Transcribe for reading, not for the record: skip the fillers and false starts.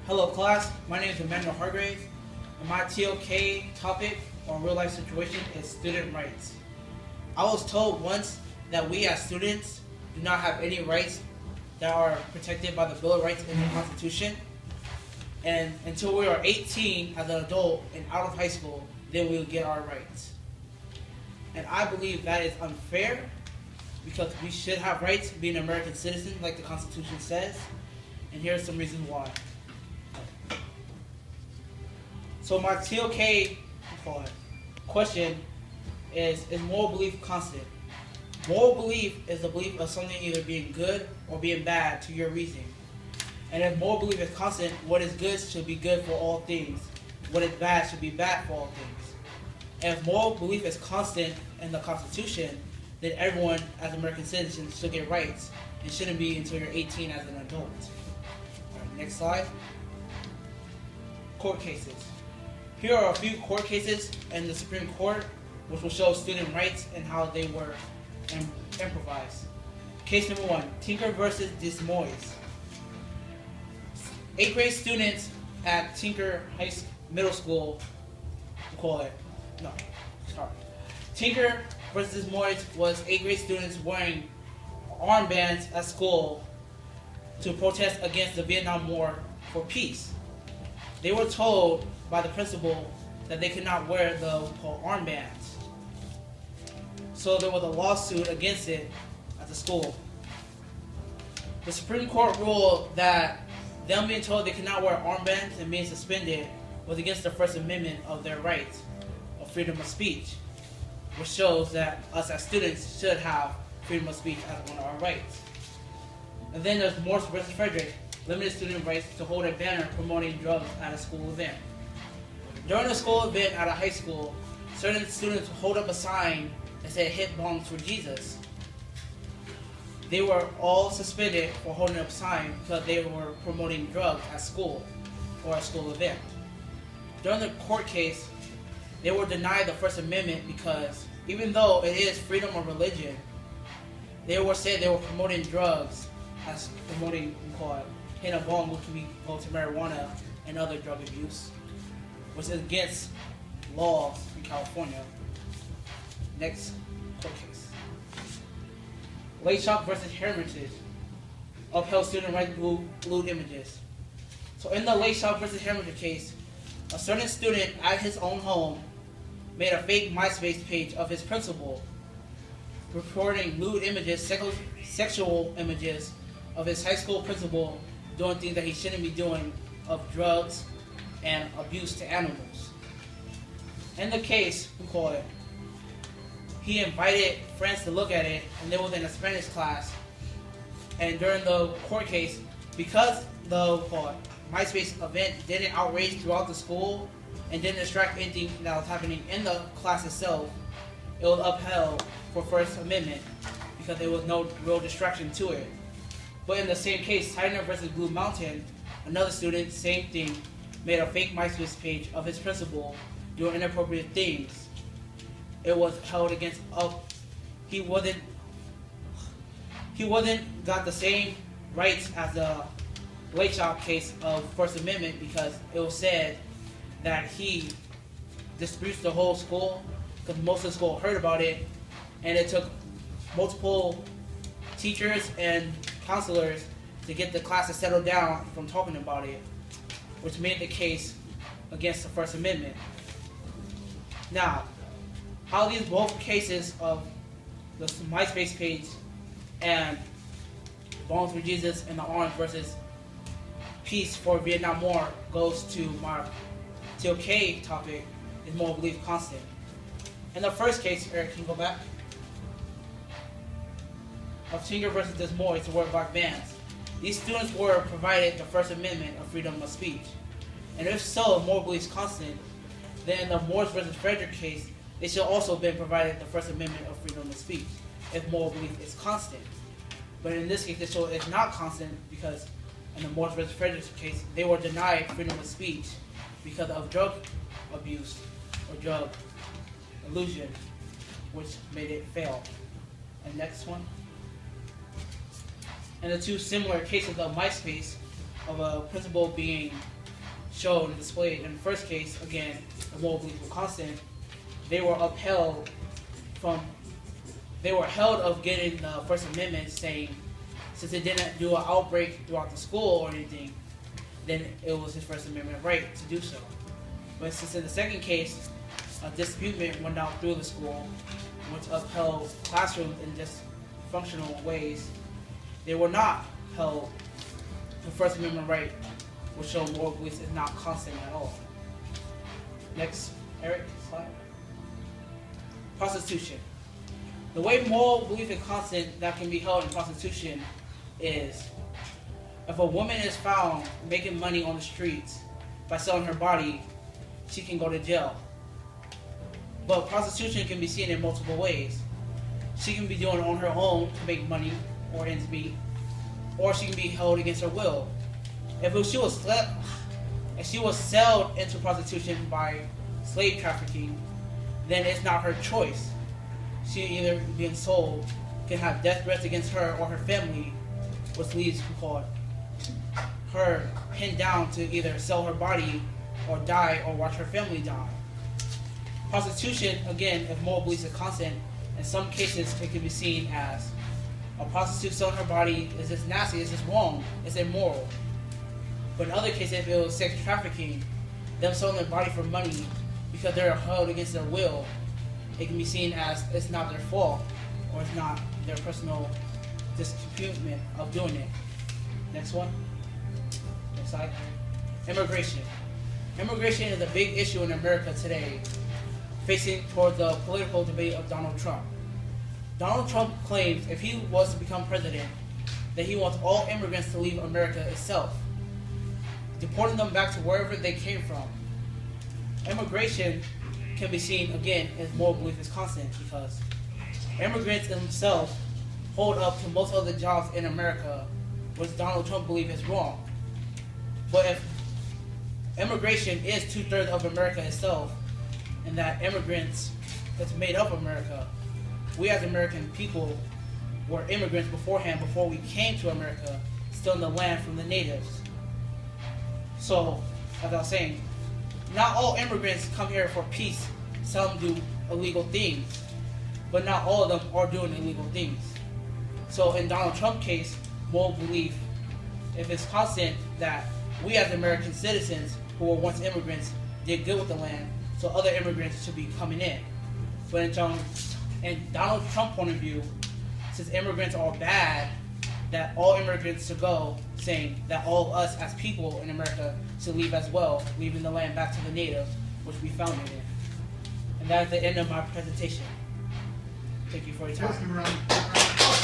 Hello class, my name is Emmanuel Hargrave, and my TOK topic on real life situation is student rights. I was told once that we as students do not have any rights that are protected by the Bill of Rights in the Constitution, and until we are 18 as an adult and out of high school, then we will get our rights. And I believe that is unfair because we should have rights being an American citizen like the Constitution says, and here are some reasons why. So my TOK question is moral belief constant? Moral belief is the belief of something either being good or being bad to your reasoning. And if moral belief is constant, what is good should be good for all things. What is bad should be bad for all things. And if moral belief is constant in the Constitution, then everyone as American citizens should get rights. It shouldn't be until you're 18 as an adult. All right, next slide. Court cases. Here are a few court cases in the Supreme Court which will show student rights and how they were improvised. Case number 1, Tinker versus Des Moines. 8th grade students at Tinker Middle School, Tinker versus Des Moines was 8th grade students wearing armbands at school to protest against the Vietnam War for peace. They were told by the principal that they could not wear the armbands. So there was a lawsuit against it at the school. The Supreme Court ruled that them being told they could not wear armbands and being suspended was against the First Amendment of their rights of freedom of speech, which shows that us as students should have freedom of speech as one of our rights. And then there's Morse versus Frederick, limited student rights to hold a banner promoting drugs at a school event. During a school event at a high school, certain students hold up a sign that said "Hit Bombs for Jesus." They were all suspended for holding up a sign because they were promoting drugs at school or a school event. During the court case, they were denied the First Amendment because even though it is freedom of religion, they were said they were promoting drugs as promoting hitting a bomb, which can be equal to marijuana and other drug abuse, which is against laws in California. Next court case. Late Shop versus Hermitage. Upheld student right to lewd images. So in the Late Shop versus Hermitage case, a certain student at his own home made a fake MySpace page of his principal, reporting lewd images, sexual images of his high school principal doing things that he shouldn't be doing, of drugs and abuse to animals. In the case, he invited friends to look at it, and they were in a Spanish class. And during the court case, because the MySpace event didn't outrage throughout the school and didn't distract anything that was happening in the class itself, it was upheld for First Amendment because there was no real distraction to it. But in the same case, Tyner versus Blue Mountain, another student, same thing, made a fake MySpace page of his principal doing inappropriate things. It was held against he wasn't got the same rights as the Late Shop case of First Amendment because it was said that he disputes the whole school because most of the school heard about it, and it took multiple teachers and counselors to get the class to settle down from talking about it, which made the case against the First Amendment. Now, how these both cases of the MySpace page and Bombs for Jesus and the Arms versus Peace for Vietnam War goes to my TOK topic is moral belief constant. In the first case, Eric, can you go back? Of Tinker versus Des Moines to wear black bands. These students were provided the First Amendment of freedom of speech. And if so, moral beliefs constant, then in the Morse versus Frederick case, they should also have been provided the First Amendment of freedom of speech if moral belief is constant. But in this case, they show it's not constant because in the Morse versus Frederick case, they were denied freedom of speech because of drug abuse or drug illusion, which made it fail. And next one. And the two similar cases of MySpace, of a principal being showed and displayed. In the first case, again, the moral belief was constant. They were held of getting the First Amendment, saying since it didn't do an outbreak throughout the school or anything, then it was his First Amendment right to do so. But since in the second case, a disagreement went down through the school, which upheld classrooms in dysfunctional ways, they were not held the First Amendment right, which show moral beliefs is not constant at all. Next, Eric, slide. Prostitution. The way moral belief is constant that can be held in prostitution is if a woman is found making money on the streets by selling her body, she can go to jail. But prostitution can be seen in multiple ways. She can be doing it on her own to make money or ends meet, or she can be held against her will. If she was sold into prostitution by slave trafficking, then it's not her choice. She either being sold can have death threats against her or her family, which leads to her pinned down to either sell her body or die or watch her family die. Prostitution, again, if moral beliefs are constant, in some cases it can be seen as a prostitute selling her body is just nasty, it's just wrong, it's immoral. But in other cases, if it was sex trafficking, them selling their body for money because they're held against their will, it can be seen as it's not their fault or it's not their personal disappointment of doing it. Next one. Next slide. Immigration. Immigration is a big issue in America today, facing toward the political debate of Donald Trump. Donald Trump claims if he was to become president, that he wants all immigrants to leave America itself, deporting them back to wherever they came from. Immigration can be seen, again, as moral belief is constant because immigrants themselves hold up to most of the jobs in America, which Donald Trump believes is wrong. But if immigration is 2/3 of America itself, and that immigrants that's made up America, we as American people were immigrants beforehand, before we came to America, stealing the land from the natives. So, as I was saying, not all immigrants come here for peace. Some do illegal things, but not all of them are doing illegal things. So in Donald Trump's case, moral belief, if it's constant, that we as American citizens who were once immigrants did good with the land, so other immigrants should be coming in. But in Donald Trump's point of view, since immigrants are bad, that all immigrants should go, saying that all of us as people in America should leave as well, leaving the land back to the natives, which we founded in. And that is the end of my presentation. Thank you for your time.